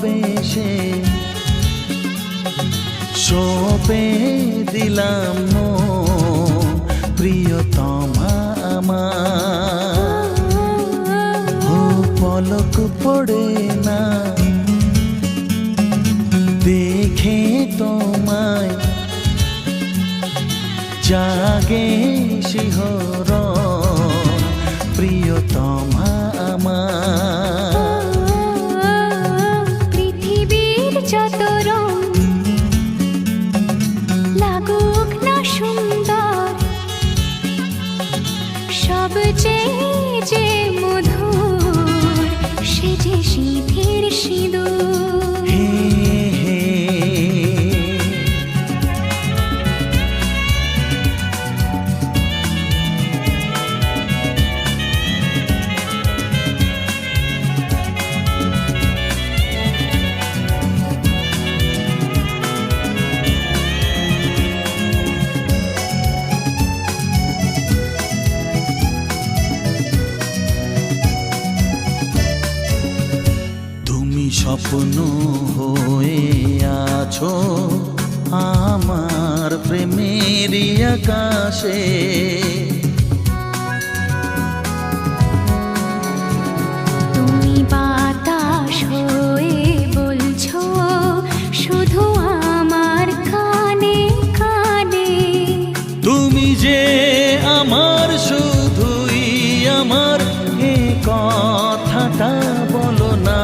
ভালোবেসে সঁপে দিলাম মন প্রিয়তমা আমার। ও পলক পড়ে না দেখে তোমায়, জাগে শিহরণ প্রিয়তমা আমার। পৃথিবীর যত রং লাগুক না সুন্দর, সবচেয়ে যে মধুর সে যে সিঁথির সিঁদুর। হে হে স্বপ্ন হয়ে আছো আমার প্রেমের আকাশে। তুমি বাতাস হয়ে বলছো শুধু আমার কানে কানে। তুমি যে আমার শুধুই আমার, এ কথাটা বলো না।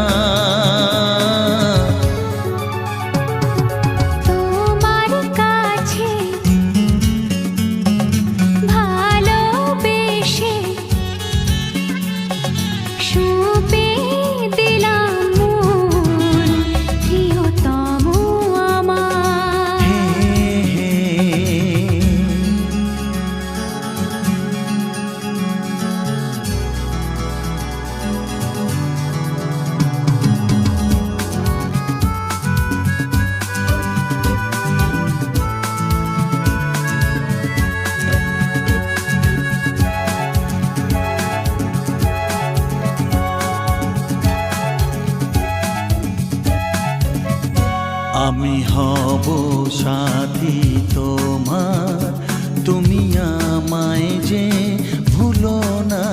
আমি হব সাথী তোমার, তুমি আমায় যে ভুলো না।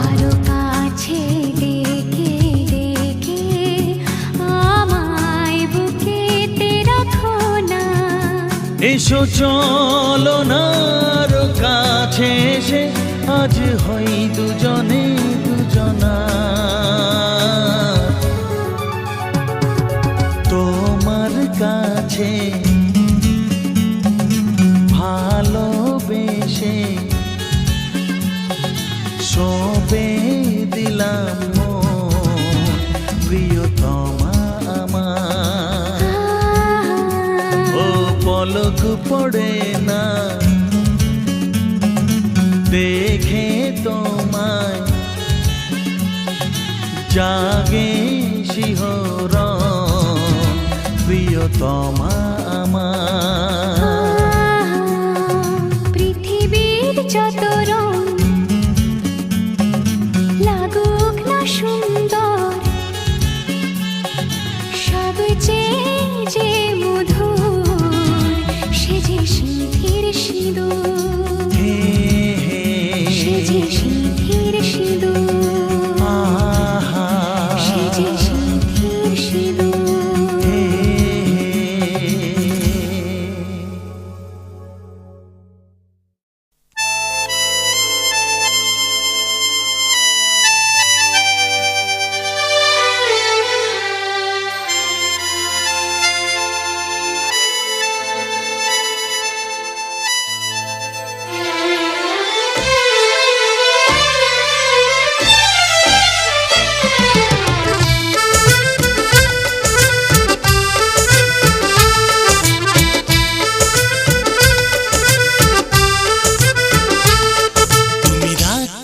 আরো কাছে ডেকে ডেকে আমায় বুকেতে রাখো না। এসো চলো না আরো কাছে এসে আজ হই দুজনে দুজনা। তোমার কাছে ভালোবেসে সঁপে দিলাম মন প্রিয়তমা আমার। ও পলক পড়ে না দেখে তোমায়, জাগে শিহরণ প্রিয়তমা আমার। পৃথিবীর যত রং লাগুক না সুন্দর, সবচেয়ে যে মধুর সে যে সিঁথির সিঁদুর। সে যে সিঁথির সিঁদুর, সে যে সিঁথির সিঁদুর।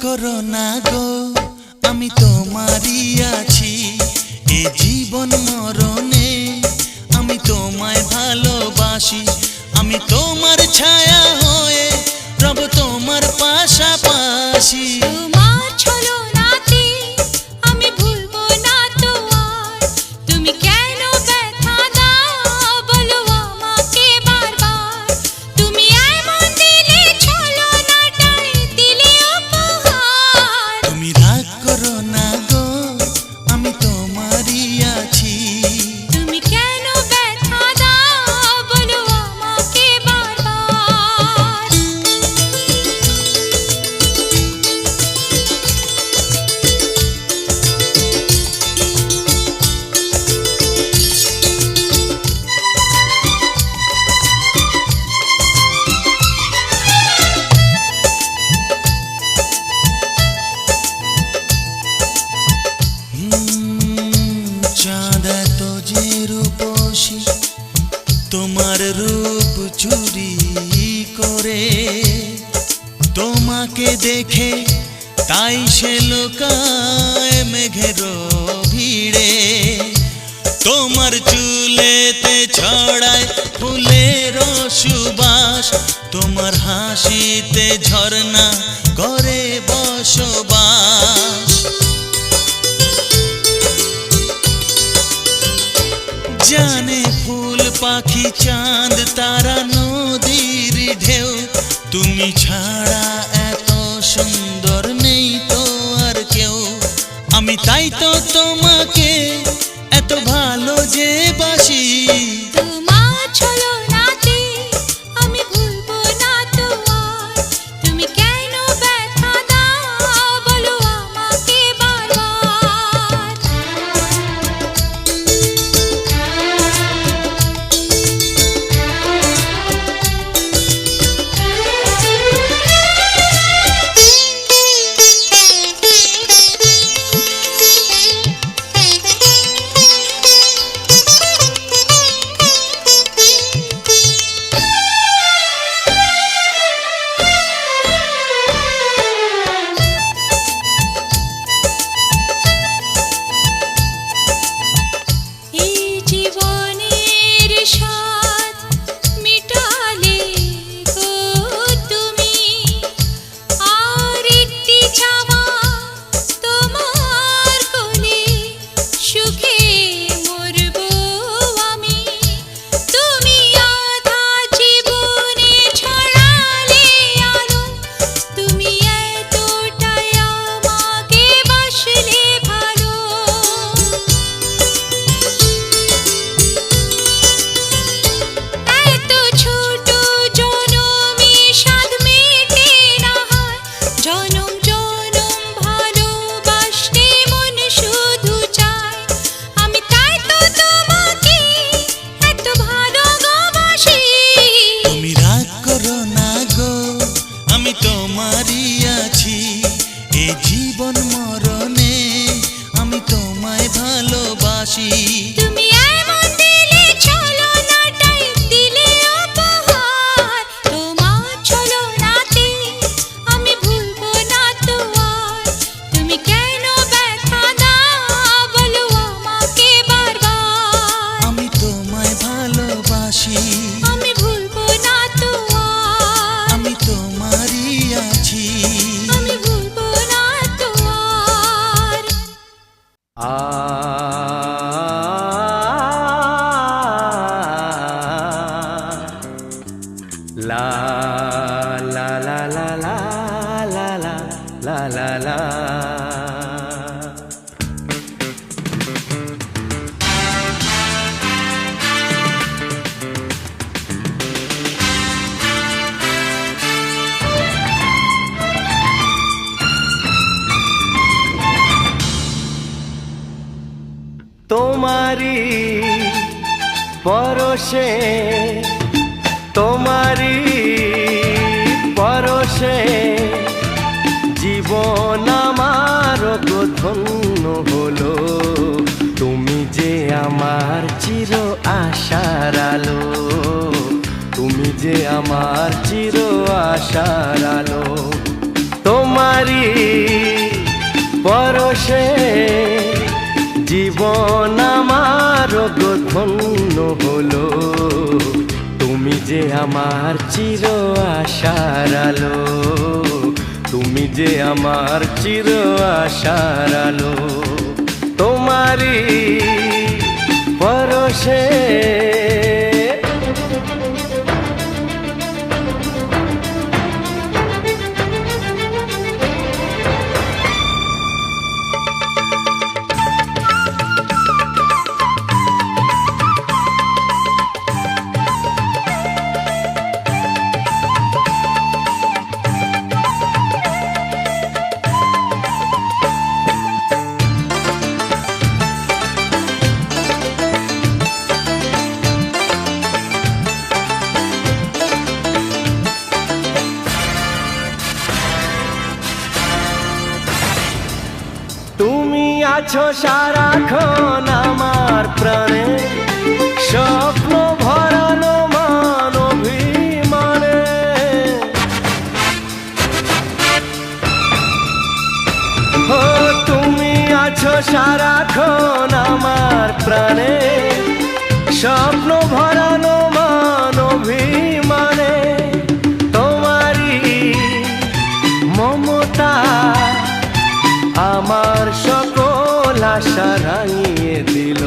করো না গো, আমি তোমারই আছি। এ জীবন মরণে আমি তোমায় ভালোবাসি। আমি তোমার ছায়া হয়ে রব তোমার পাশাপাশি। তোমার ছলো তোমাকে দেখে তাই সে লোকায় মেঘের ভিড়ে, তোমার চুলেতে ছড়ায় ফুলের সুবাস, তোমার হাসিতে ঝর্ণা করে বসবাস। জানে ফুল পাখি চাঁদ তারা নদীর ঢেউ, তুমি ছাড়া এত সুন্দর নেই তো আর কেউ। আমি তাই তো তোমাকে এত ভালো যে বাসি। তোমার ছলনাতে আমি ভুলবো না তো আর, তুমি কেন ব্যথা দাও বলো আমাকে বারবার। এই জীবনের স্বাদ মিটালে গো তুমি, আর একটি চাওয়া তোমার কোলে সুখে মরবো আমি। তুমি আধা জীবনে ছড়ালে আলো, তুমি এতটাই আমাকে বাসলে ভালো। এত ছোট জনমে স্বাদ মেটে না হয়, জনম জনম ভালোবাসতে মন শুধু চায়। আমি তাই তো তোমাকে এত ভালোবাসি। তুমি রাগ করো না গো, আমি তোমারই আছি। এ জীবন মরণে আমি তোমায় ভালোবাসি। তুমি এমন দিলে ছলনাটাই দিলে উপহার, তোমার ছলনাতে আমি ভুলবো না তো আর, তুমি কেন ব্যথা দাও বলো আমাকে বারবার। আমি তোমায় ভালোবাসি, আমি ভুলবো না তো আর, আমি তোমারই আছি। আমি ভুলবো না তো আর। লা লা লা লা লা লা লা লা লা লা। তোমারি পরশে, তোমারি পরশে জীবন আমার ধন্য হলো। তুমি যে আমার চির আশার আলো, তুমি যে আমার চির আশার আলো। তোমারি পরশে জীবন আমার ধন্য হলো। তুমি যে আমার চির আশার আলো, তুমি যে আমার চির আশার আলো। তোমারি পরশে তুমি আছো সারাক্ষণ আমার প্রাণে, স্বপ্ন ভরানো মান অভিমানে। আছো সারাক্ষণ আমার প্রাণে, স্বপ্ন ভরানো মান অভিমানে, তোমারই মমতা আমার সকল আশা রাঙিয়ে দিল।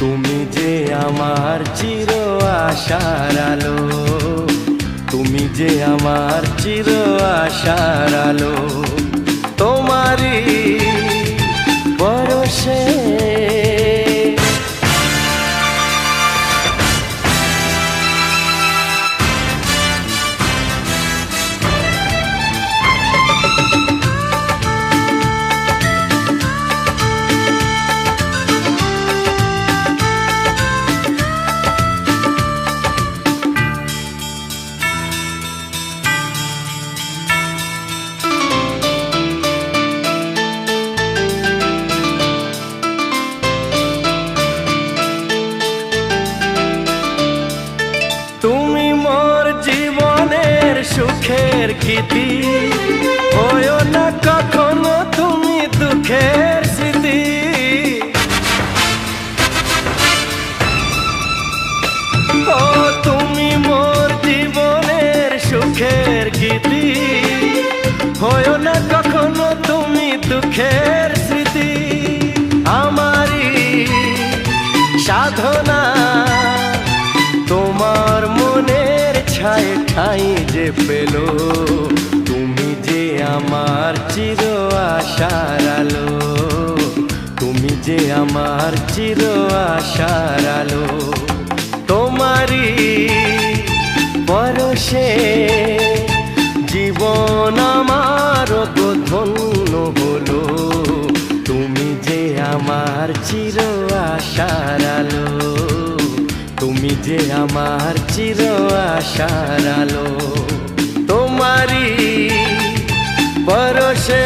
তুমি যে আমার চির আশার আলো, তুমি যে আমার চির আশার আলো, তোমারই পরশে সুখের গীতি, হয়ো না কখনো তুমি দুঃখের স্মৃতি। ও তুমি মোর জীবনের সুখের গীতি, হয়ো না কখনো তুমি দুঃখের স্মৃতি। আমারই সাধনা তোমার মনের ছায় ঠাই যে পেল, তুমি যে আমার চির আশার আলো, তুমি যে আমার চির আশার আলো, তোমারই পরশে জীবন আমার ধন্য হলো। তুমি যে আমার চির আশার আলো, তুমি যে আমার চির আশার আলো, তোমারই পরশে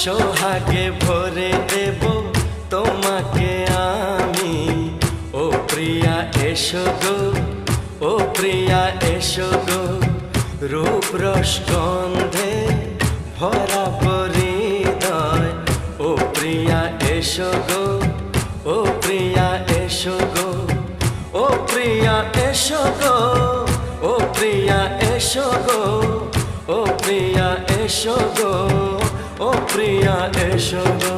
সোহাগে ভরে দেব তোমাকে আমি। ও প্রিয়া এসো গো, ও প্রিয়া এসো গো, রূপ রস গন্ধে ভরা হৃদয়। ও প্রিয়া এসো গো, ও প্রিয়া এসো গো, ও প্রিয়া এসো গো, ও প্রিয়া এসো গো, ও প্রিয়া এসো গো, ও প্রিয়া এসো গো।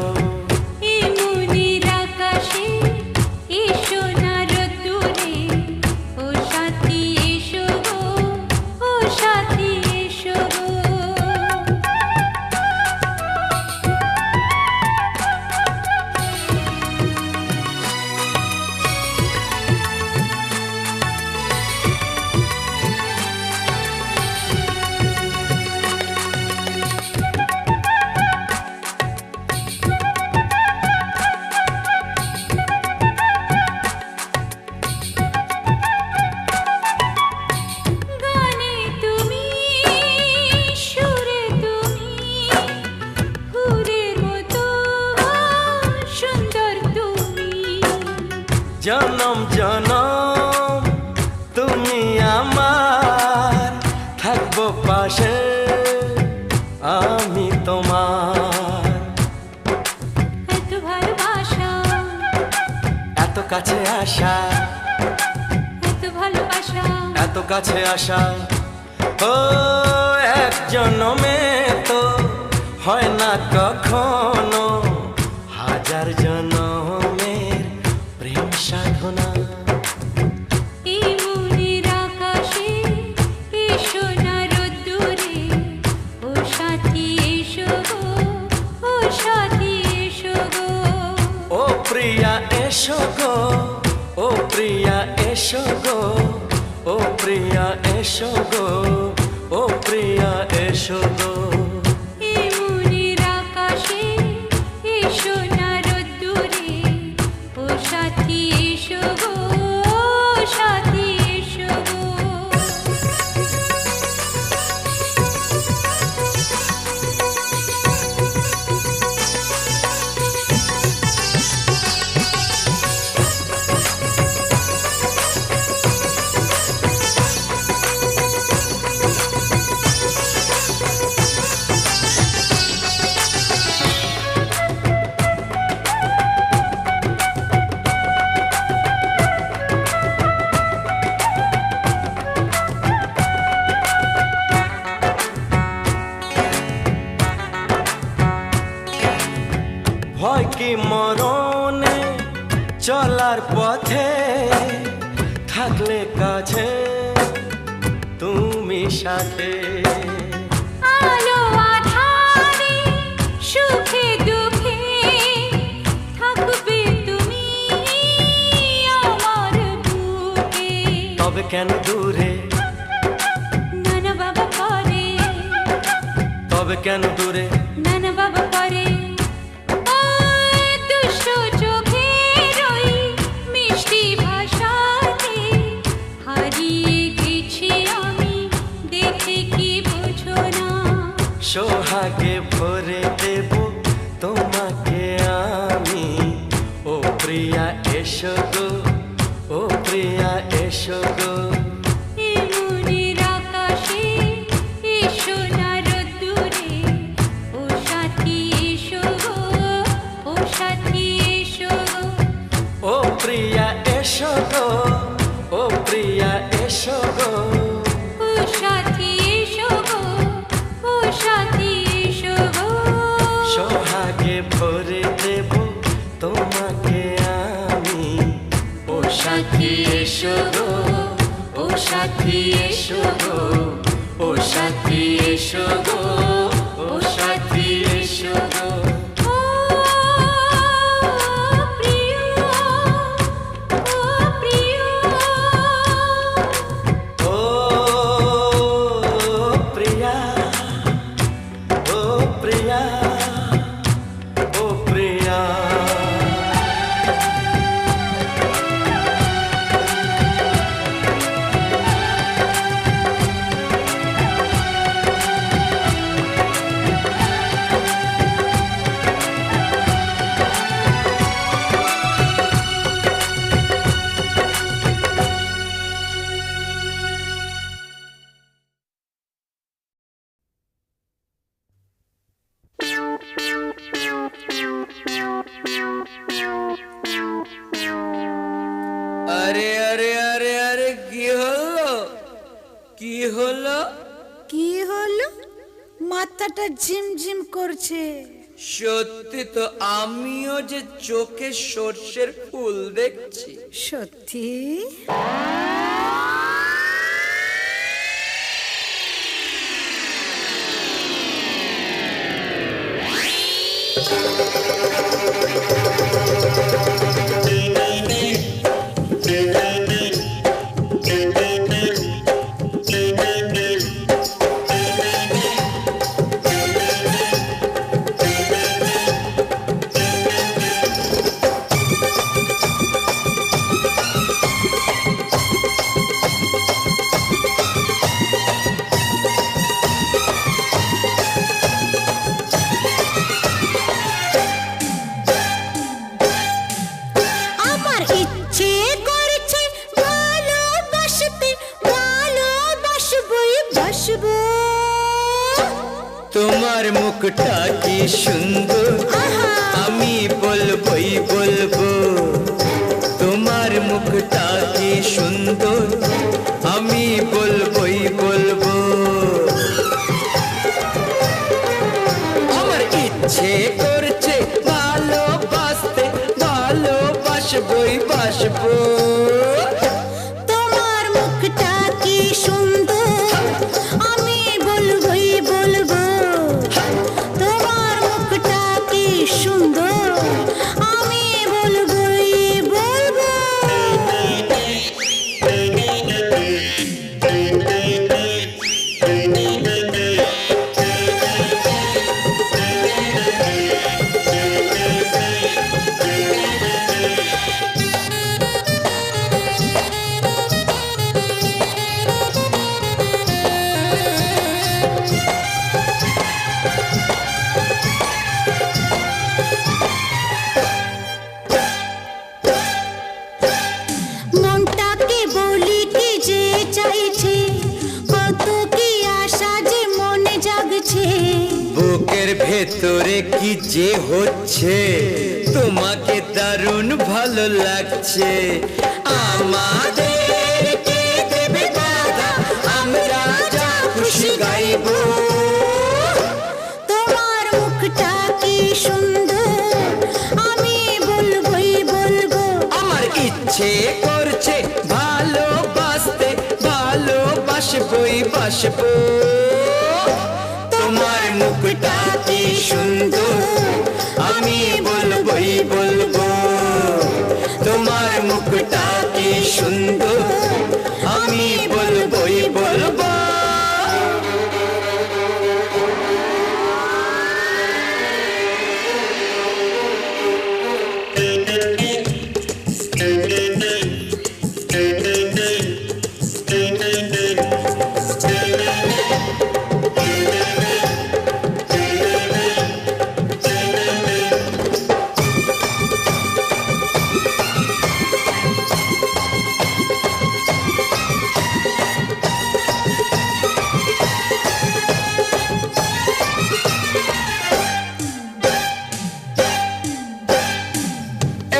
এসো না রোদ্দুরে, ও সাথী এসো গো, জনম জনম তুমি আমার, থাকবো পাশে আমি তোমার। এত ভালোবাসা, এত কাছে আসা, এত ভালোবাসা, এত কাছে আসা, ও এক জনমে তো হয় না কখনো, হাজার জনমের প্রেম সাধনা। এই মনের আকাশে এই সোনার রোদ্দুরে, ও সাথী এসো গো, ও সাথী এসো গো। ও প্রিয়া এসো গো, ও প্রিয়া এসো গো, ও প্রিয়া এসো গো, ও প্রিয়া এসো গো। এই মনের আকাশে এই সোনার রোদ্দুরে, ও সাথী এসো গো, ও সাথী এসো গো। ভয় কি মরণে চলার পথে, থাকলে কাছে তুমি সাথে। আলো আঁধারে সুখে দুঃখে থাকবে তুমি আমার বুকে। তবে কেন দূরে, নানা বাবা করে, তবে কেন দূরে, নানা বাবা করে। ওই দুষ্ট চোখের ওই মিষ্টি ভাষাতে হারিয়ে গেছি আমি, দেখে কি বোঝো না। সোহাগে ভরে দেব তোমাকে আমি, ও প্রিয়া এসো গো, ও প্রিয়া এসো গো। এই মনের আকাশে এই সোনার রোদ্দুরে, ও সাথী এসো গো, ও সাথী এসো গো। ও প্রিয়া এসো গো, ও প্রিয়া এসো গো। ও সাথী এসো গো, ও সাথী এসো গো। সোহাগে ভরে দেব তোমাকে আমি, ও সাথী এসো গো, ও সাথী এসো গো, ও সাথী এসো গো, ও সাথী এসো গো। ও প্রিয়, ও প্রিয়, ও প্রিয়া, ও প্রিয়া, ও প্রিয়া। আরে আরে আরে আরে কি হলো, কি হলো? কি হলো? মাথাটা ঝিমঝিম করছে। সত্যি তো আমিও যে চোখে সর্ষের ফুল দেখছি। সত্যি? তোমার মুখটা কি সুন্দর, আমি বলবই বলবো। তোমার মুখটা কি সুন্দর, আমি বলবই বলবো। আমার ইচ্ছে করছে ভালোবাসতে, ভালোবাসবই বাসবো। তোমার মুখটা কি সুন্দর, আমি বলবই বলবো। তোমার মুখটা কি সুন্দর, আমি বলবই বলবো। মনটাকে বলি কি যে চাইছে, কত কি আশা যে মনে জাগছে। বুকের ভেতরে কি যে হচ্ছে, তোমাকে দারুণ ভালো লাগছে। আমাদের কে দেবে বাধা, আমরা যা খুশি গাইবো। তোমার মুখটা কি সুন্দর, আমি বলবই বলবো। আমার ইচ্ছে করছে ভালোবাসতে, ভালোবাসবই বাসবো। তোমার মুখটা কি সুন্দর, আমি বলবই বলবো। তোমার মুখটা কি সুন্দর, আমি বলবই বলবো।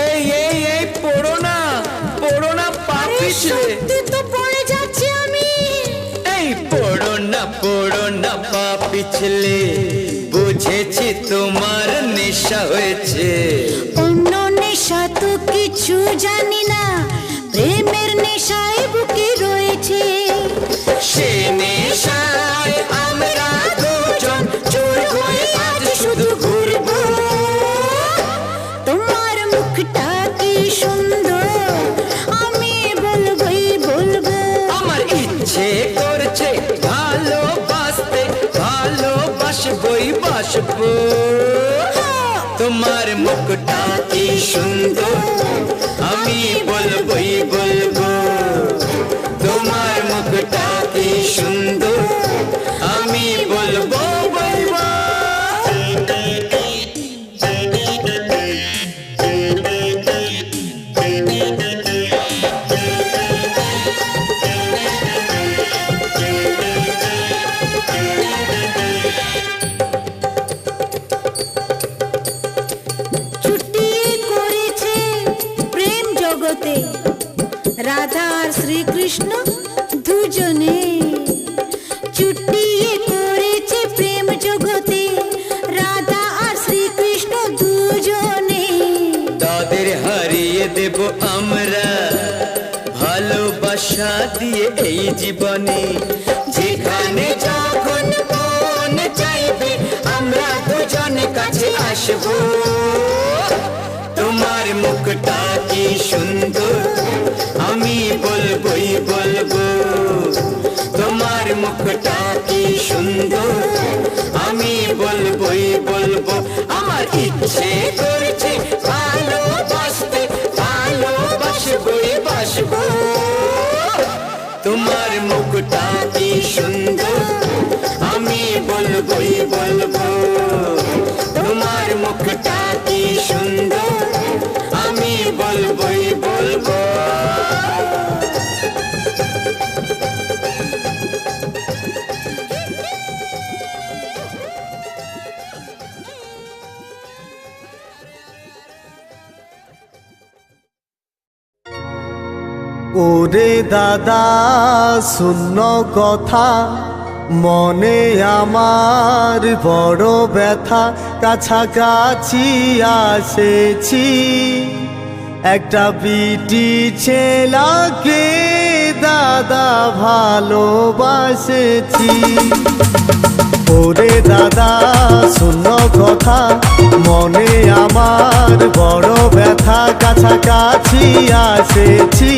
এই এই এই পড়ো না, পড়ো না, পা পিছলে। সত্যি তো পড়ে যাচ্ছি আমি। এই পড়ো না, পা পিছলে। বুঝেছি তোমার নেশা হয়েছে। অন্য নেশা তো কিছু জানি না, প্রেমের নেশায় বুকে রয়েছে। সে নেশায় আমরা দুজন চোর হয়ে আজ শুধু ঘুরবো। তোমার মুখটা কি সুন্দর, আমি বলবই বলবো। আমার ইচ্ছে করছে ভালোবাসতে, ভালোবাসবই বাসবো। তোমার মুখটা কি সুন্দর, আমি বলবই বলবো। তোমার মুখটা কি সুন্দর, আমি বলবো বলবো। ছুটিয়ে করেছে প্রেম জগতে রাধা আর শ্রীকৃষ্ণ দুজনে। চুটিয়ে করেছে প্রেম জগতে রাধা আর শ্রীকৃষ্ণ দুজনে। তাদের হারিয়ে দেব আমরা, ভালোবাসা দিয়ে এই জীবনে। যেখানে যখন মন চাইবে, আমরা দুজনে কাছে আসবো। তোমার মুখটা কি সুন্দর, আমি বলবই বলবো। তোমার মুখটা কি সুন্দর, আমি বলবই বলবো। আমার ইচ্ছে করছে ভালোবাসতে, ভালোবাসবই বাসবো। তোমার মুখটা কি সুন্দর, আমি বলবই বলবো। তোমার মুখটা কি সুন্দর, আমি বলবই বলবো। ওরে দাদা শূন্য কথা মনে আমার বড় ব্যথা, কাছাকাছি আসেছি একটা বিটি ছেলাকে দাদা ভালোবাসেছি। ওরে দাদা শূন্য কথা মনে আমার বড় ব্যথা, কাছাকাছি আসেছি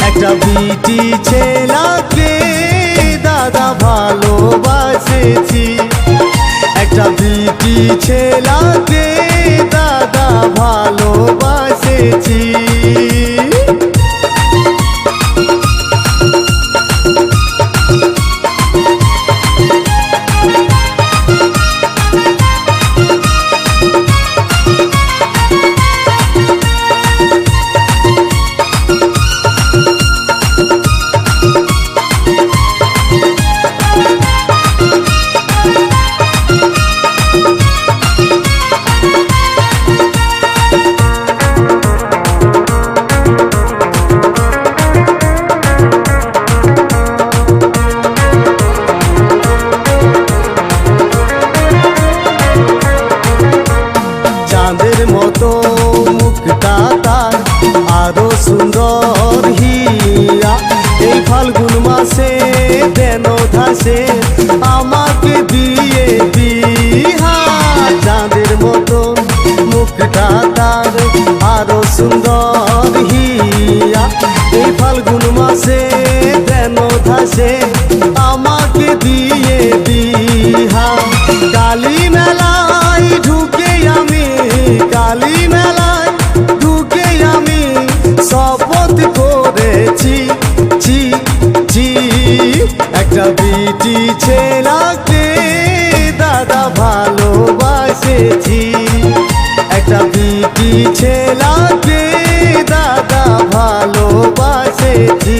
একটা বিটি ছেলাকে দাদা ভালোবাসেছি একটা বিটি ছেলাকে দাদা ভালোবাসেছি। মুখটা তার আরো সুন্দর হিয়া, এই ফাল্গুন মাসে দেন ধাসে আমাকে দিয়ে বিহা। চাঁদের মতো মুখটা তার আরো সুন্দর হিয়া, এই ফাল্গুন মাসে দেন ধাসে আমাকে দিয়ে বিহা। কালী মেলায় ঢুকে আমি কালী মেলায় ঢুকে আমি শপথ করেছি ছি ছি একটা বিটি ছেলাকে দাদা ভালোবাসেছি একটা বিটি ছেলাকে দাদা ভালোবাসেছি।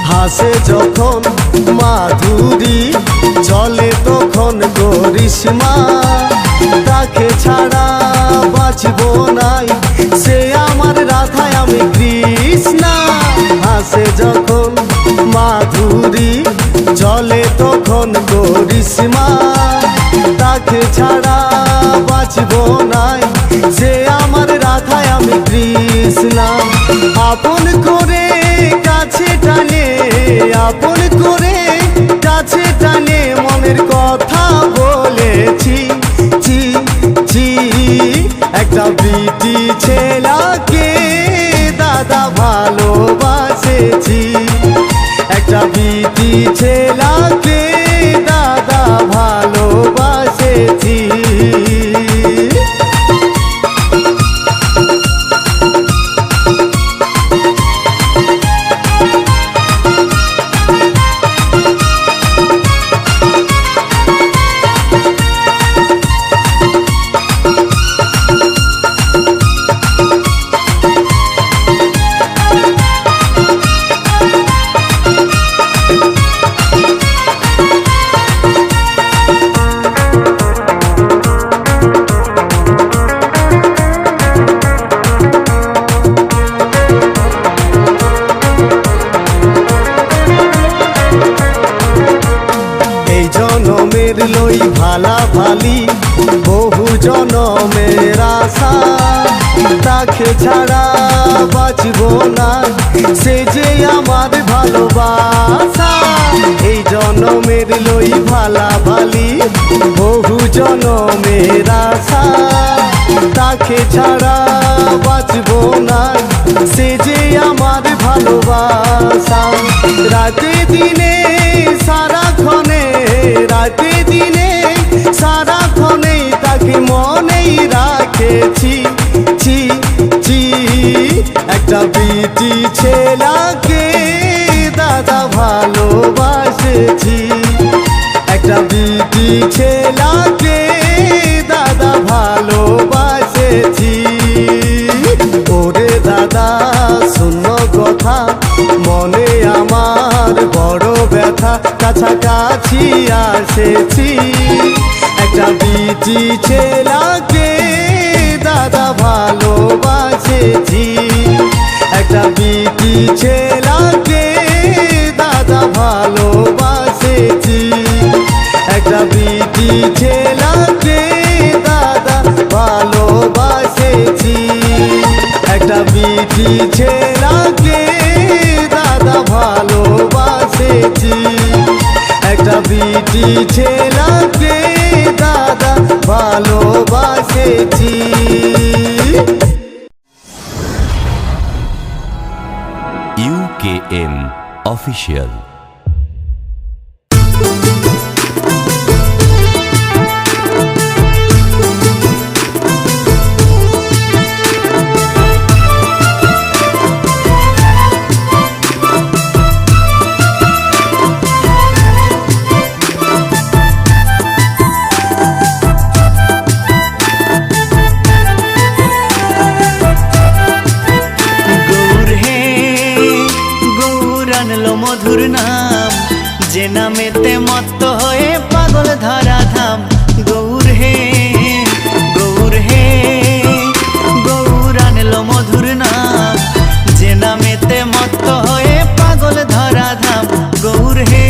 হাসে যখন মাধুরী চলে তখন করিশ্মা, তাকে ছাড়া বাঁচব নাই সে আমার রাধায় আমি কৃষ্ণা। হাসে যখন মাধুরী চলে তখন করিশ্মা, তাকে ছাড়া বাঁচব নাই সে আমার রাধায় আমি কৃষ্ণা। আপন করে কাছে টানে আপন করে কাছে টানে মনের কথা বলেছি ছি ছি একটা বিটি ছেলাকে দাদা ভালোবাসেছি একটা বিটি ছেলাকে দাদা ভালোবাসেছি। জনমের লই ভালা ভালি বহু জনমের আশা, তাকে ছাড়া বাঁচব না সে যে আমার ভালোবাসা। এই জনমের লই ভালা ভালি বহু জনমের আশা, তাকে ছাড়া বাঁচব না সে যে আমার ভালোবাসা। রাতে দিনে সারাক্ষণে রাতে দিনে সারাক্ষণে তাকে মনেই রাখেছি ছি ছি একটা বিটি ছেলাকে দাদা ভালো বাসেছি একটা বিটি ছেলাকে দাদা ভালোবাসেছি ওরে দাদা শূন্য কথা মনে আমার বড় ব্যথা কাছাকাছি আসেছি একটা বিটি ছেলাকে দাদা ভালোবাসেছি একটা বিটি ছেলাকে দাদা ভালোবাসেছি একটা বিটি ছেলাকে দাদা ভালোবাসেছি একটা বিটি ছেলাকে দাদা ভালোবাসেছি একটা বিটি ছেলাকে দাদা ভালোবাসেছি UKM Official মধুর নাম যে নামেতে মত্ত হয়ে পাগল ধরা ধাম গৌর হে গৌর আনলো মধুর নাম যে নামেতে মত্ত হয়ে পাগল ধরা ধাম গৌর হে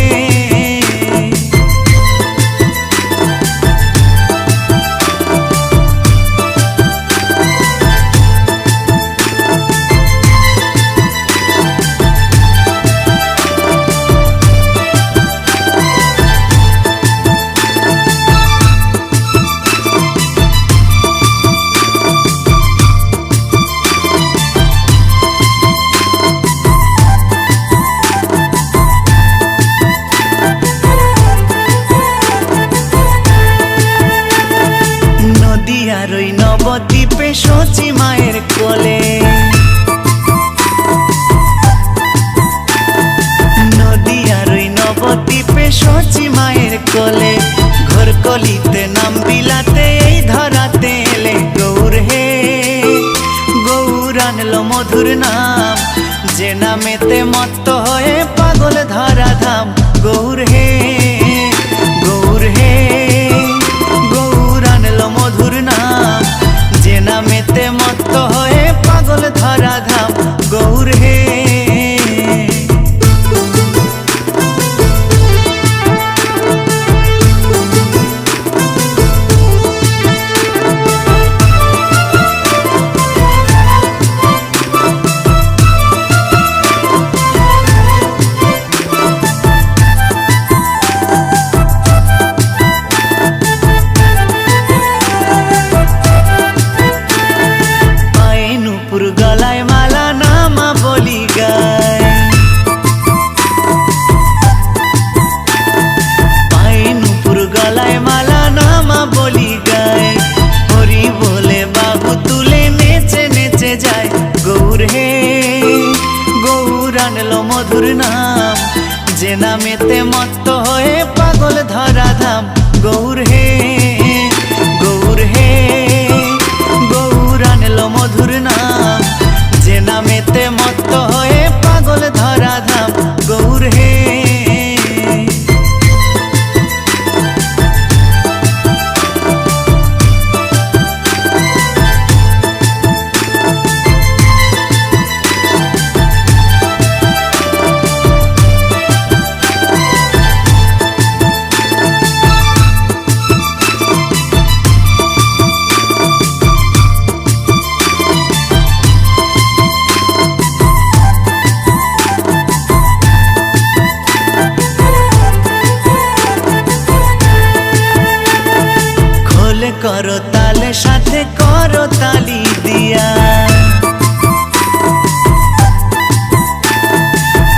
নদিয়ার ওই নবদ্বীপে শচী মায়ের কোলে নদিয়ার ওই নবদ্বীপে শচী মায়ের কোলে ঘোর কলিতে নাম বিলাতে এই ধরাতে এলে গৌর হে গৌর আনলো মধুর নাম যে নামেতে মত্ত হয়ে পাগল ধরা ধাম গৌর হে গৌর আনলো মধুর নাম যে নামেতে মত্ত হয়ে পাগল ধরা ধাম গৌর হে গলায় মালা নামা বলি গায় পায়ে নুপুর গলায় মালা নামা বলি গায় হরি বলে বাবু তুলে নেচে নেচে যায় গৌর হে গৌর আনলো মধুর নাম যে নামেতে মত্ত হয়ে পাগল ধরা ধাম গৌর হে গৌর আনলো মধুর নাম যে নামেতে মত্ত হয়ে পাগল ধরা ধাম গৌর হে করো তালে সাথে করো তালি দিয়া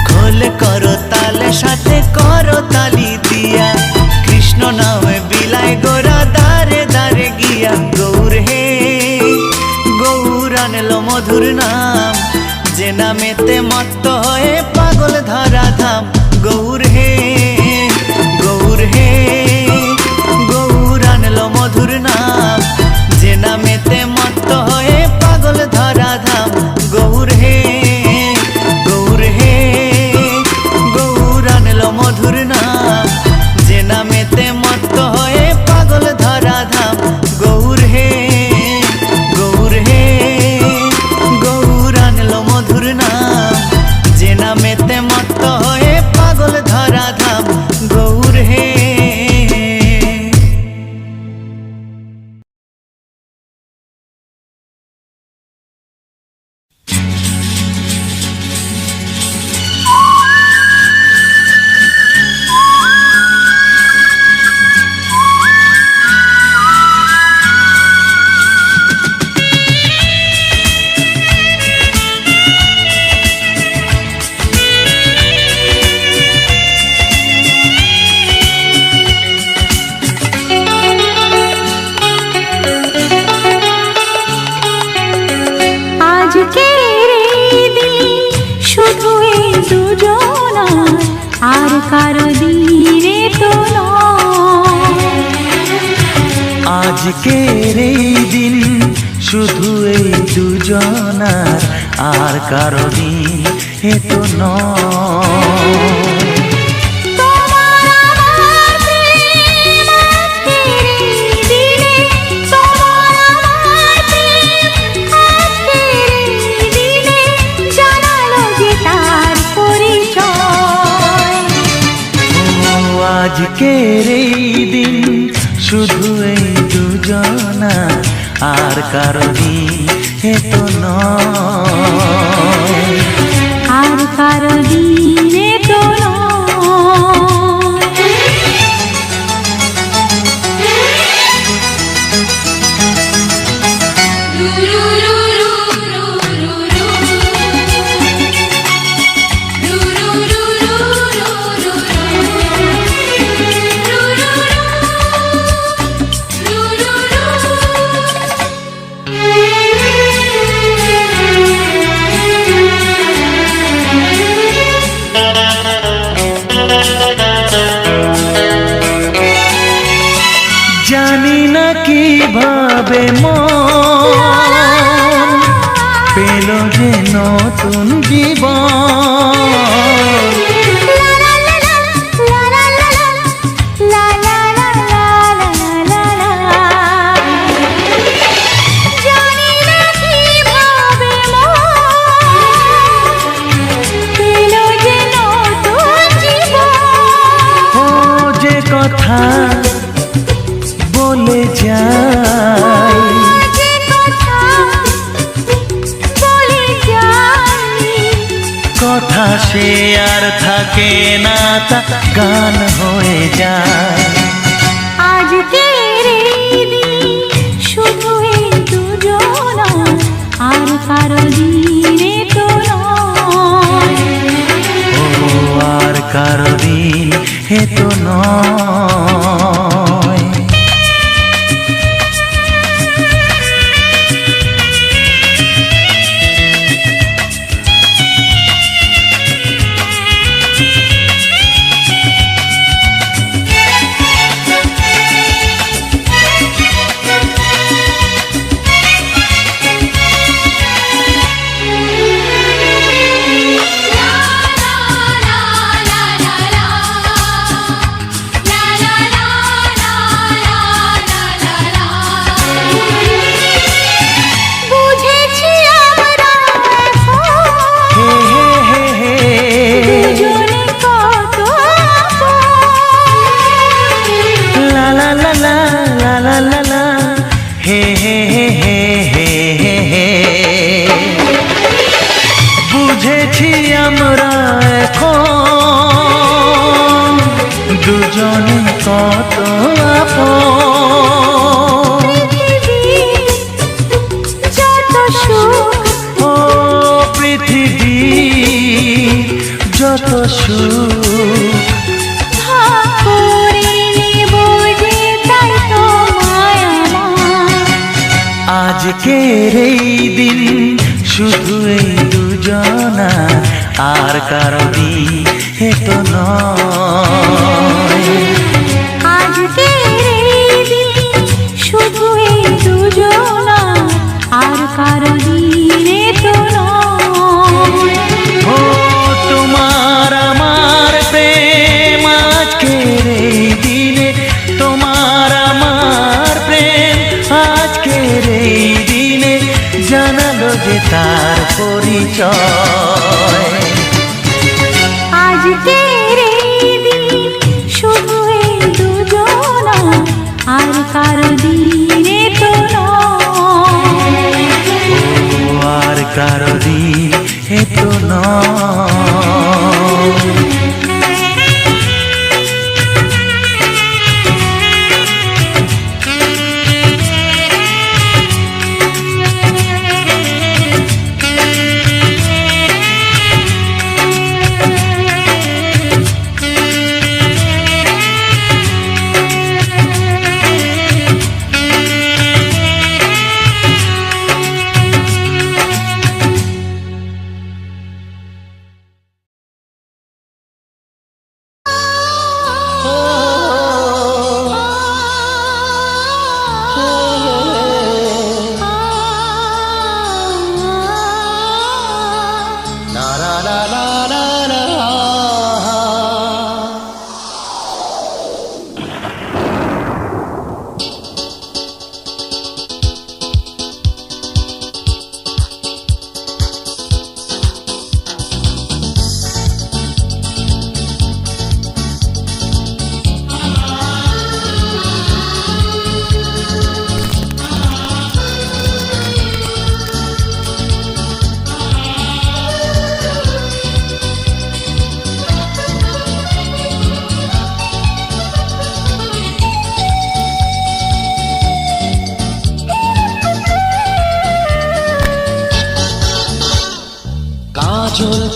খোলে করো তালে সাথে করো তালি দিয়া কৃষ্ণ নামে বিলাই গোরা দারে দারে গিয়া গৌর হে গৌর আনলো মধুর নাম যে নামেতে মত্ত হয়ে পাগল ধরা ধাম গৌর হে আর কারো দিনে তো নয়। আজকের এই দিন শুধু এই দুজনার, আর কারো দিন এ তো নয়। তোমার আমার প্রেম আজকের এই দিনে, তোমার আমার প্রেম আজকের এই দিনে জানালো যে তার পরিচয়। ও আজকের এই দিন শুধু এই দুজনার, আর কারো দিন এ তো নয়। আর কারো দিনে তো নয়। জানি না কিভাবে মন পেল যে নতুন জীবন। ও যে কথা বলে যায়, কথা সে আর থাকে না, তা গান হয়ে যায়। আজকের এই দিন শুধু এই দুজনা, আর কারো দিনে তো নয়। ও আর কারো দিন এ তো নয়। বুঝেছি আমরা এখন দুজনে কত আপন। লা লা লা লা লা লা লা লা হে হে হে হে হে হে। বুঝেছি আমরা এখন দুজনে কত আপন। যত সুখ ও পৃথিবী যত সুখ ভাগ করে নেব যে, তাই তো মায়া আমার। আজকের এই দিন শুধু এই দুজনা, আর কারো দিন এ তো নয়। আজকের এই দিন শুধু এই দুজনা, আর কারো দিনে তো নয়। ও তোমার আমার প্রেম আজকের এই দিনে, তোমার আমার প্রেম আজকের এই দিনে জানালো যে তার পরিচয়। আজকের এই দিন শুধু এই দুজনা, আর কারো দিনে তো নয়। ও আর কারো দিন এ তো নয়।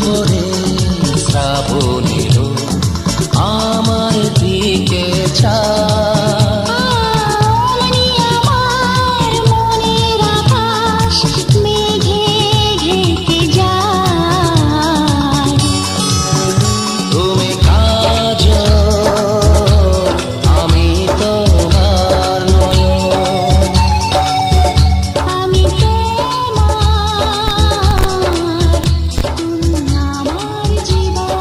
করে শ্রাবণের আমার দিকে চায়। অমনি আমার মনের আকাশ মেঘে ঢেকে যায়। তুমি কাজল, আমি তোমার নয়ন। আমি তোমার, তুমি আমার জীবন।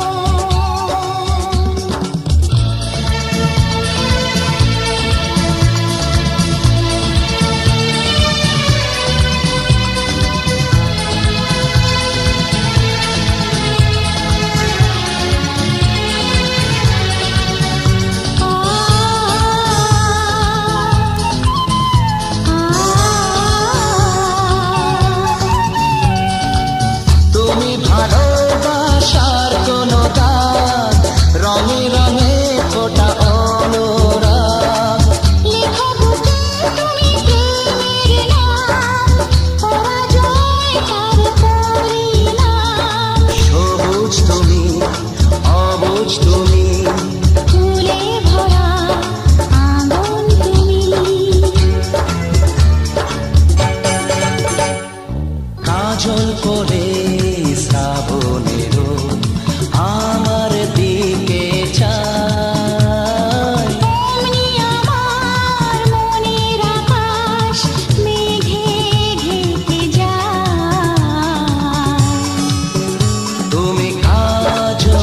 তুমি ভালোবাসার কোনো দাগ, রঙে রঙে ফোটা অনুরাগ। লেখা বুকে তুমি প্রেমের নাম, পরাজয় তার পরিণাম। সবুজ তুমি, অবুজ তুমি, ফুলে ভরা আঙ্গন তুমি। কাজল করে শ্রাবণের আমার দিকে চায়। অমনি আমার মনের আকাশ মেঘে ঢেকে যায়। তুমি কাজল,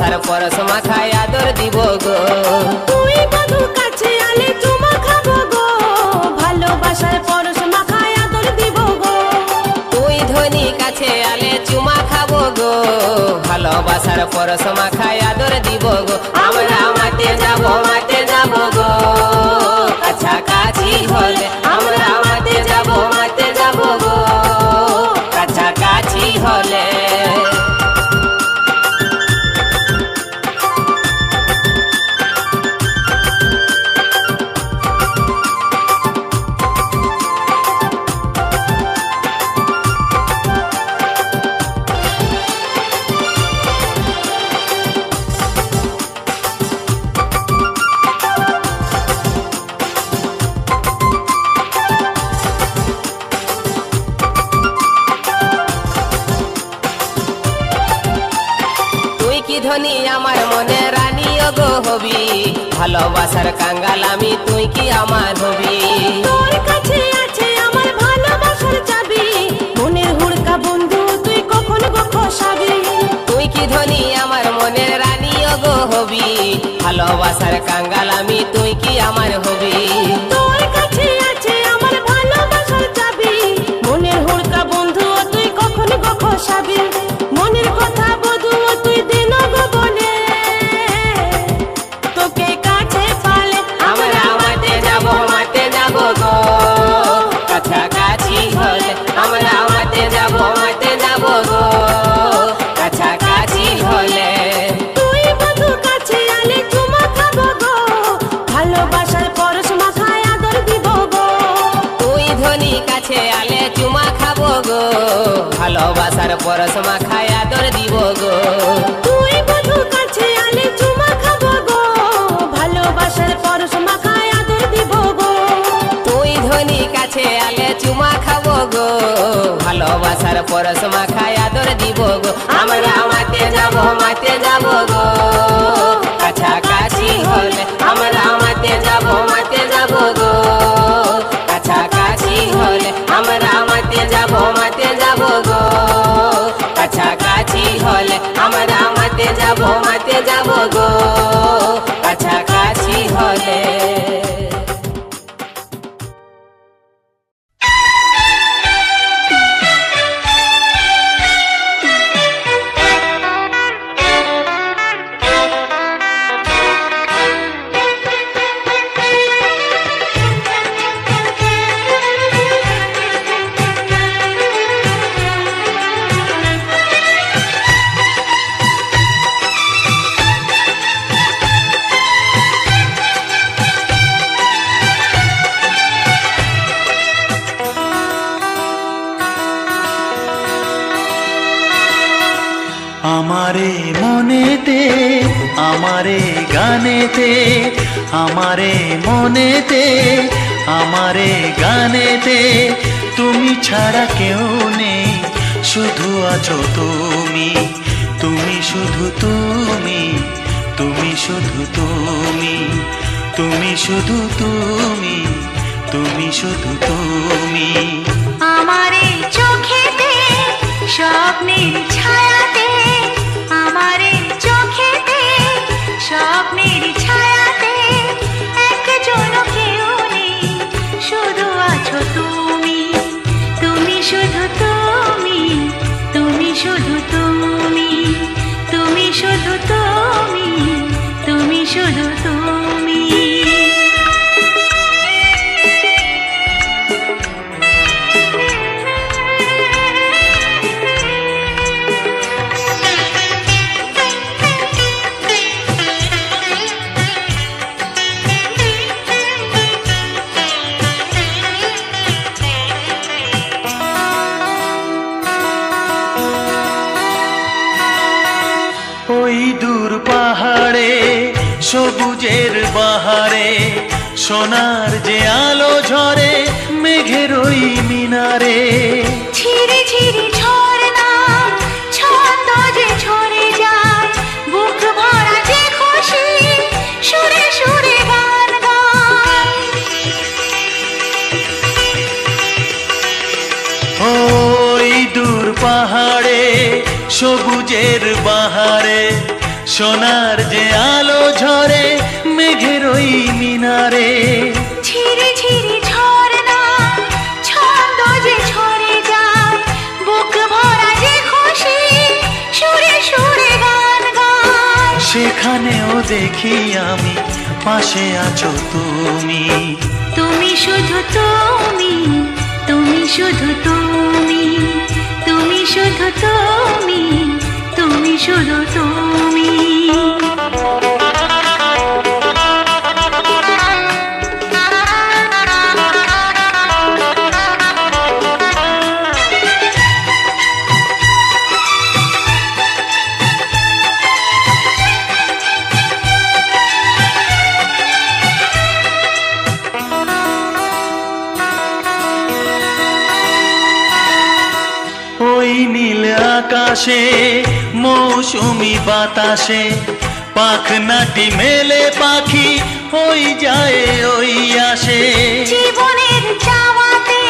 ভালোবাসার পরশ মাখায় আদর দিব গো। তুই বধূ কাছে আলে চুমা খাবো গো, ভালোবাসার পরশ মাখায় আদর দিব গো। তুই ধনী কাছে আলে চুমা খাবো গো, ভালোবাসার পরশ মাখায় আদর দিব গো। আমরা মাঠে যাব গো, কাছাকাছি হলে আমরা মাঠে যাব গো, কাছাকাছি হলে। ধনী আমার মনে রানী গো হবি, ভালোবাসার কাঙ্গাল আমি তুই কি আমার হবি। তোর কাছে আছে আমার ভালোবাসার চাবি, মনের হুড়কা বন্ধু তুই কখন গো খসাবি। তুই কি ধনী আমার মনের রানী গো হবি, ভালোবাসার কাঙ্গাল আমি তুই কি আমার হবি। তোর কাছে আছে আমার ভালোবাসার চাবি, মনের হুড়কা বন্ধু তুই কখন গো খসাবি। মনের কথা বধু তুই দিন গো বলে, তোকে কাছে পালে আমরা মাঠে যাব গো, কাছাকাছি হলে আমরা মাঠে যাব গো, কাছাকাছি হলে। তুই বধূ কাছে আলে চুমা খাবো গো, ভালোবাসার পরশ মাখায় আদর দিব গো। তুই ধনী কাছে আলে চুমা খাবো গো, ভালোবাসার পরশ মাখায় আদর দিব গো। তুই বধূ কাছে আলে চুমা খাবো গো, ভালোবাসার পরশ মাখায় আদর দিব গো। তুই ধনী কাছে আলে চুমা খাবো গো, ভালোবাসার পরশ মাখায় আদর দিব গো। আমরা মাঠে যাব গো, কাছাকাছি হলে আমরা মাঠে যাব গো, কাছাকাছি হলে আমরা মাঠে যাব গো, কাছাকাছি হলে আমরা মাঠে যাব গো, কাছাকাছি হলে। আমারে মনেতে আমারে গানেতে, আমারে মনেতে আমারে গানেতে, তুমি ছাড়া কেউ নেই, শুধু আছো তুমি, তুমি শুধু তুমি, তুমি শুধু তুমি, তুমি শুধু তুমি, তুমি শুধু তুমি। আমারে চোখেতে স্বপ্নের ছায়াতে, আমারে চোখেতে স্বপ্নের ছায়াতে, একজন কেউ নেই, শুধু আছো তুমি, তুমি শুধু তুমি, তুমি শুধু তুমি, তুমি শুধু তুমি, তুমি শুধু তুমি। ওই দূর পাহাড়ে সবুজের বাহারে, সোনার যে আলো ঝরে মেঘের ওই মিনারে। ঝিরি ঝিরি ঝরনা ছন্দ যে ঝরে যায়, বুক ভরা যে খুশি সুরে সুরে গান গায়। ওই দূর পাহাড়ে সবুজের বাহারে, সোনার যে আলো ঝরে মেঘের ওই মিনারে। ঝিরি ঝিরি ঝরনা ছন্দ যে ঝরে যায়, বুক ভরা যে খুশি সুরে সুরে গান গায়। সেখানেও দেখি আমি পাশে আছো তুমি। তুমি শুধু তুমি, তুমি শুধু তুমি, তুমি শুধু তুমি, তুমি শুধু তুমি। ওই নীল আকাশে মৌসুমি বাতাসে পাখনাটি মেলে পাখি ওই যায় ওই আসে। জীবনের চাওয়াতে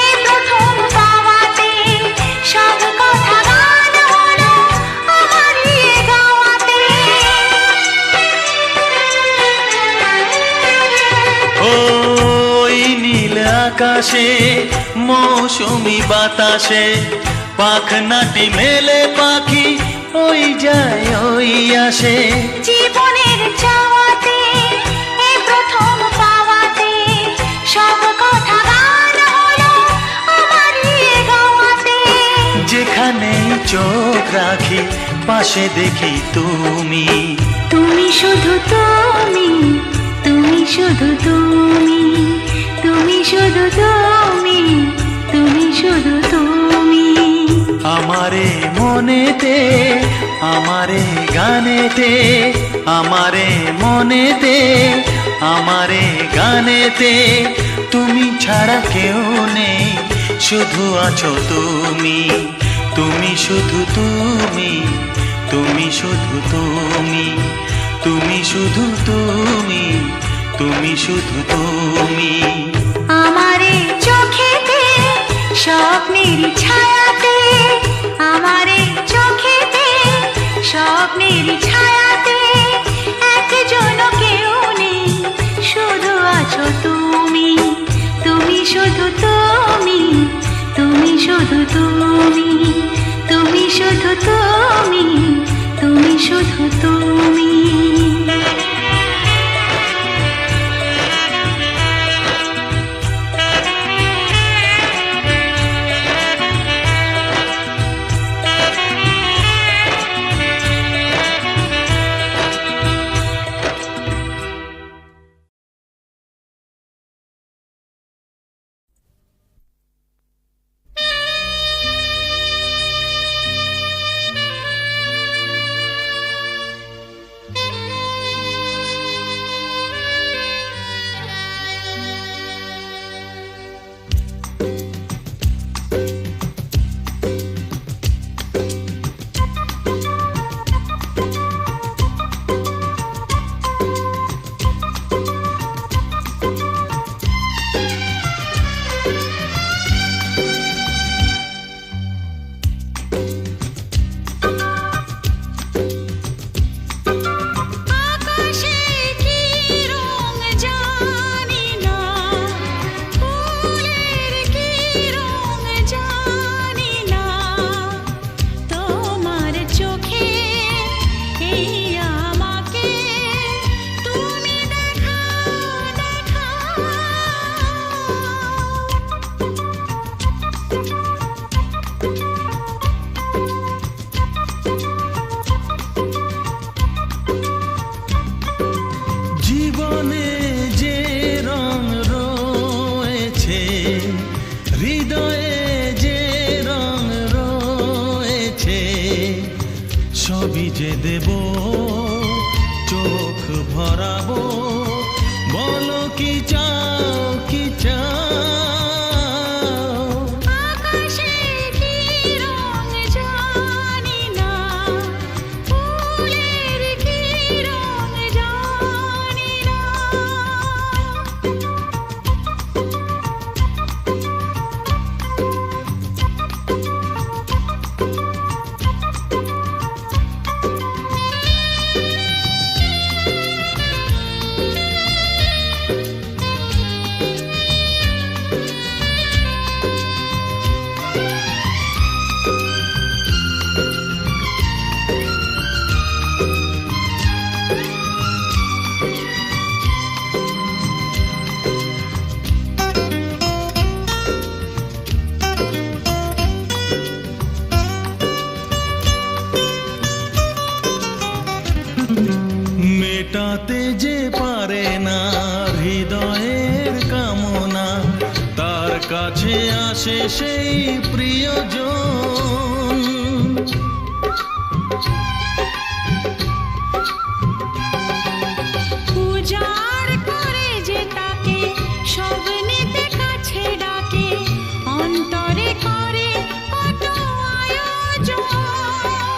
এই প্রথম পাওয়াতে সব কথা গান হলো আমারই এ গাওয়াতে। ওই নীল আকাশে মৌসুমি বাতাসে পাখনাটি মেলে পাখি ওই যায় ওই আসে। জীবনের চাওয়াতে এই প্রথম পাওয়াতে সব কথা গান হলো আমারই এ গাওয়াতে। যেখানে চোখ রাখি পাশে দেখি তুমি। তুমি শুধু তুমি, তুমি শুধু তুমি, তুমি শুধু তুমি, তুমি শুধু তুমি। আমারে মনেতে আমারে গানেতে, আমারে মনেতে আমারে গানেতে তুমি ছাড়া কেউ নেই, শুধু আছো তুমি। তুমি শুধু তুমি, তুমি শুধু তুমি, তুমি শুধু তুমি, তুমি শুধু তুমি। আমারে চোখেতে স্বপ্নের ছায়াতে, আমারে চোখেতে স্বপ্নের ছায়াতে একজন কেউ নেই, শুধু আছো তুমি। তুমি শুধু তুমি, তুমি শুধু তুমি, তুমি শুধু তুমি, তুমি শুধু তুমি। ছবি যে দেব চোখ ভরাবো, বলো কি চাও কি চাও। আকাশে কি রং জানি না, ফুলের কি রং জানি না। কাছে আসে সেই প্রিয়জন। উজাড় করে যে তাকে স্বপ্নেতে কাছে ডাকে, অন্তরে করে কত আয়োজন।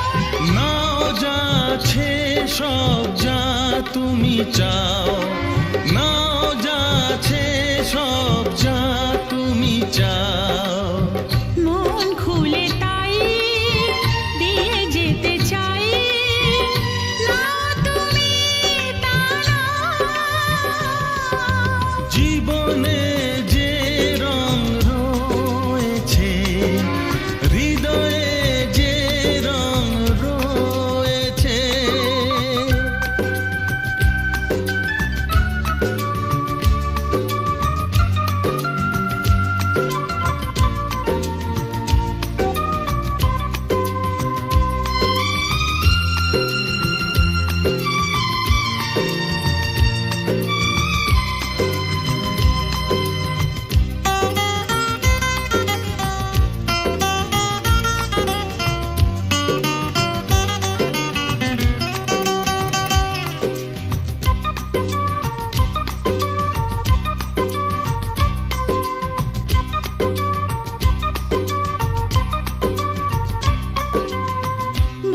নাও যাচ্ছে সব যা তুমি চাও, নাও যাচ্ছে সব যা তুমি চাও। মন খুলে তাই দিয়ে যেতে চাই, নাও তুমি তা নাও। জীবনে যে রং রয়েছে, হৃদয়ে যে রং রয়েছে,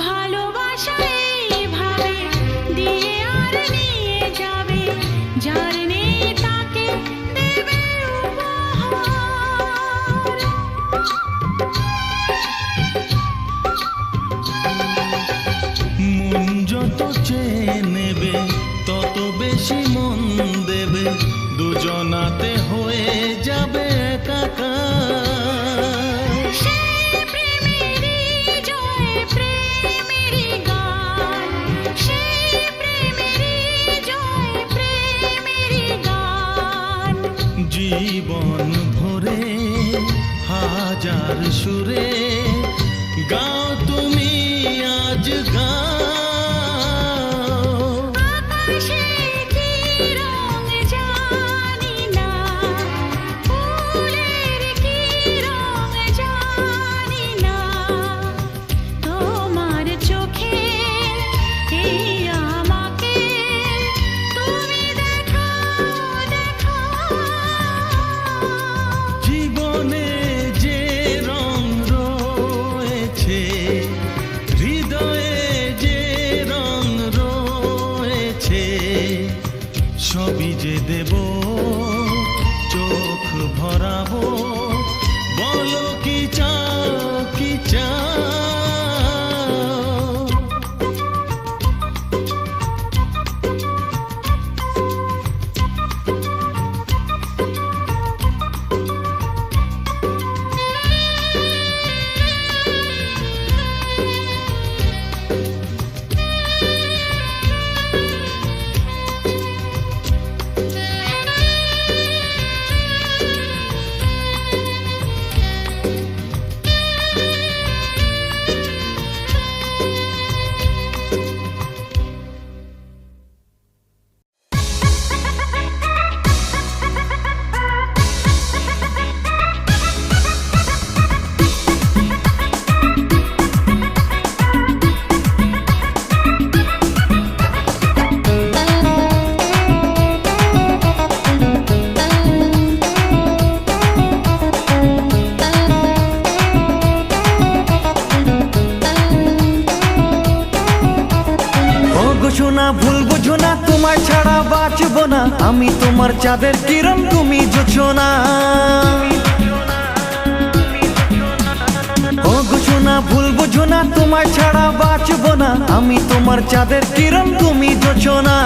ভালোবাসা এইভাবে দিয়ে আর নিয়ে যাবে, যার নেই তাকে দেবে উপহার। মন যত চেয়ে নেবে তত বেশি মন দেবে, দুজনাতে হয়ে যাবে একাকার। সেই প্রেমেরই জয় প্রেমেরই গান, সেই প্রেমেরই জয় প্রেমেরই গান। জীবন ভরে হাজার সুরে গাও তুমি আজ গাও। আকাশে কি রং জানি না, ফুলের কি রং জানি না, তোমার চোখে এই আমাকে তুমি দেখাও দেখাও। জীবনে যে রং রয়েছে, হৃদয়ে যে রং রয়েছে, সবই যে দেব চোখ ভরাবো। বলো কি চাও কি চাও। ভুল বুঝো না, তোমার ছাড়া বাঁচবো না আমি, তোমার চাঁদের কিরণ তুমি জোছনা। ও গুছনা ভুল বুঝো না, তোমার ছাড়া বাঁচবো না আমি, তোমার চাঁদের কিরণ তুমি জোছনা।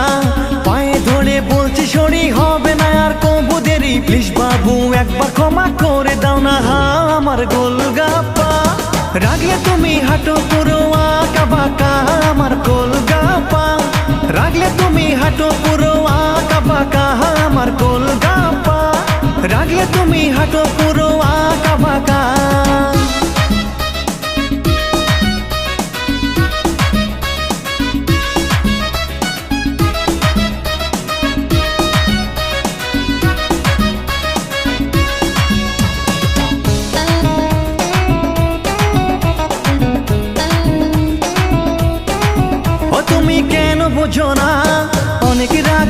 পায়ে ধরে বলছি সরি হবে না আর কবু দেরি, প্লিজ বাবু একবার ক্ষমা করে দাও না। আমার গোলগাপ্পা রাগলে তুমি হাঁটো পুরো আঁকা বাঁকা, আমার গোলগাপ্পা রাগলে তুমি হাঁটো পুরো আঁকা বাঁকা, আমার গোলগাপ্পা রাগলে তুমি হাঁটো পুরো আঁকা বাঁকা।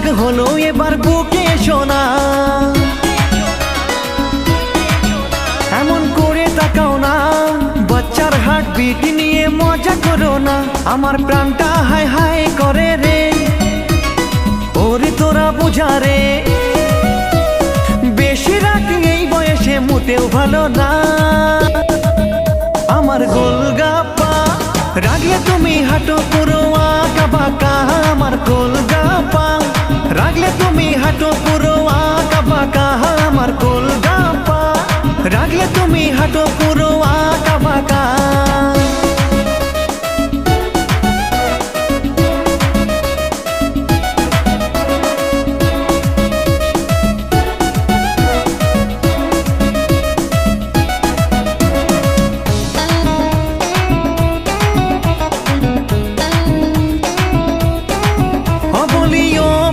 রাগ হলো এবার বুকে শোনা, এমন করে তাকাও না, বাচ্চার হার্ট বিট নিয়ে মজা করো না। আমার প্রাণটা হাই হাই করে রে, ওরে তোরা বুঝা রে, বেশি রাগ এই বয়সে মোটেও ভালো না। আমার গোলগাপ্পা রাগলে তুমি হাঁটো পুরো আঁকা বাঁকা, আমার গোলগাপ্পা রাগলে তুমি হাঁটো পুরো আঁকা বাঁকা, আমার গোলগাপ্পা রাগলে তুমি হাঁটো পুরো আঁকা বাঁকা।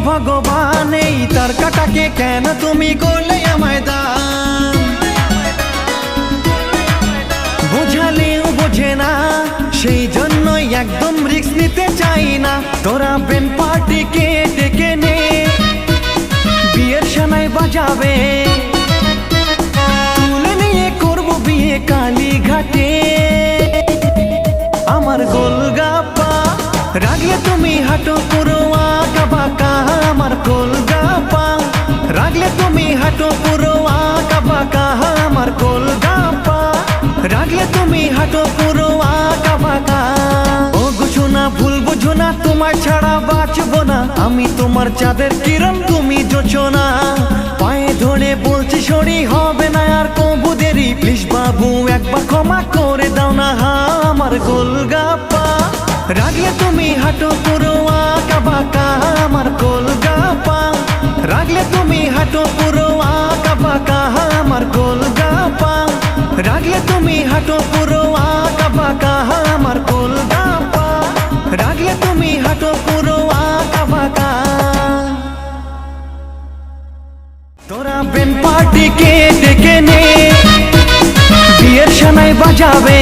ভগবান এই তার কাটাকে কেন তুমি করলে আমায় দান, বোঝালেও বোঝে না, সেই জন্যই একদম রিস্ক নিতে চাই না। তোরা বেন পার্টিকে ডেকে নে, বিয়ের সানাই বাজাবে, তুলে নিয়ে করবো বিয়ে কালীঘাটে। আমার গোলগাপ্পা রাগলে তুমি হাঁটো পুরো আঁকা বাঁকা, আমার গোলগাপ্পা রাগলে তুমি হাঁটো পুরো আঁকা বাঁকা, আমার গোলগাপ্পা রাগলে তুমি হাঁটো পুরো আঁকা বাঁকা। ও বুঝো না ভুল বুঝো না, তোমার ছাড়া বাঁচবো না, আমি তোমার চাঁদের কিরণ তুমি জোছনা। পায়ে ধরে বলছি সরি হবে না আর কবু দেরি, প্লিজ বাবু একবার ক্ষমা করে দাও না। আমার গোলগাপ্পা রাগলে তুমি হাঁটো পুরো আঁকা বাঁকা, আমার গোলগাপ্পা রাগলে তুমি হাঁটো পুরো আঁকা বাঁকা, আমার গোলগাপ্পা রাগলে তুমি হাঁটো পুরো আঁকা বাঁকা, আমার গোলগাপ্পা রাগলে তুমি হাঁটো পুরো আঁকা বাঁকা। তোরা বেন পার্টিকে ডেকে নে, বিয়ের সানাই বাজাবে,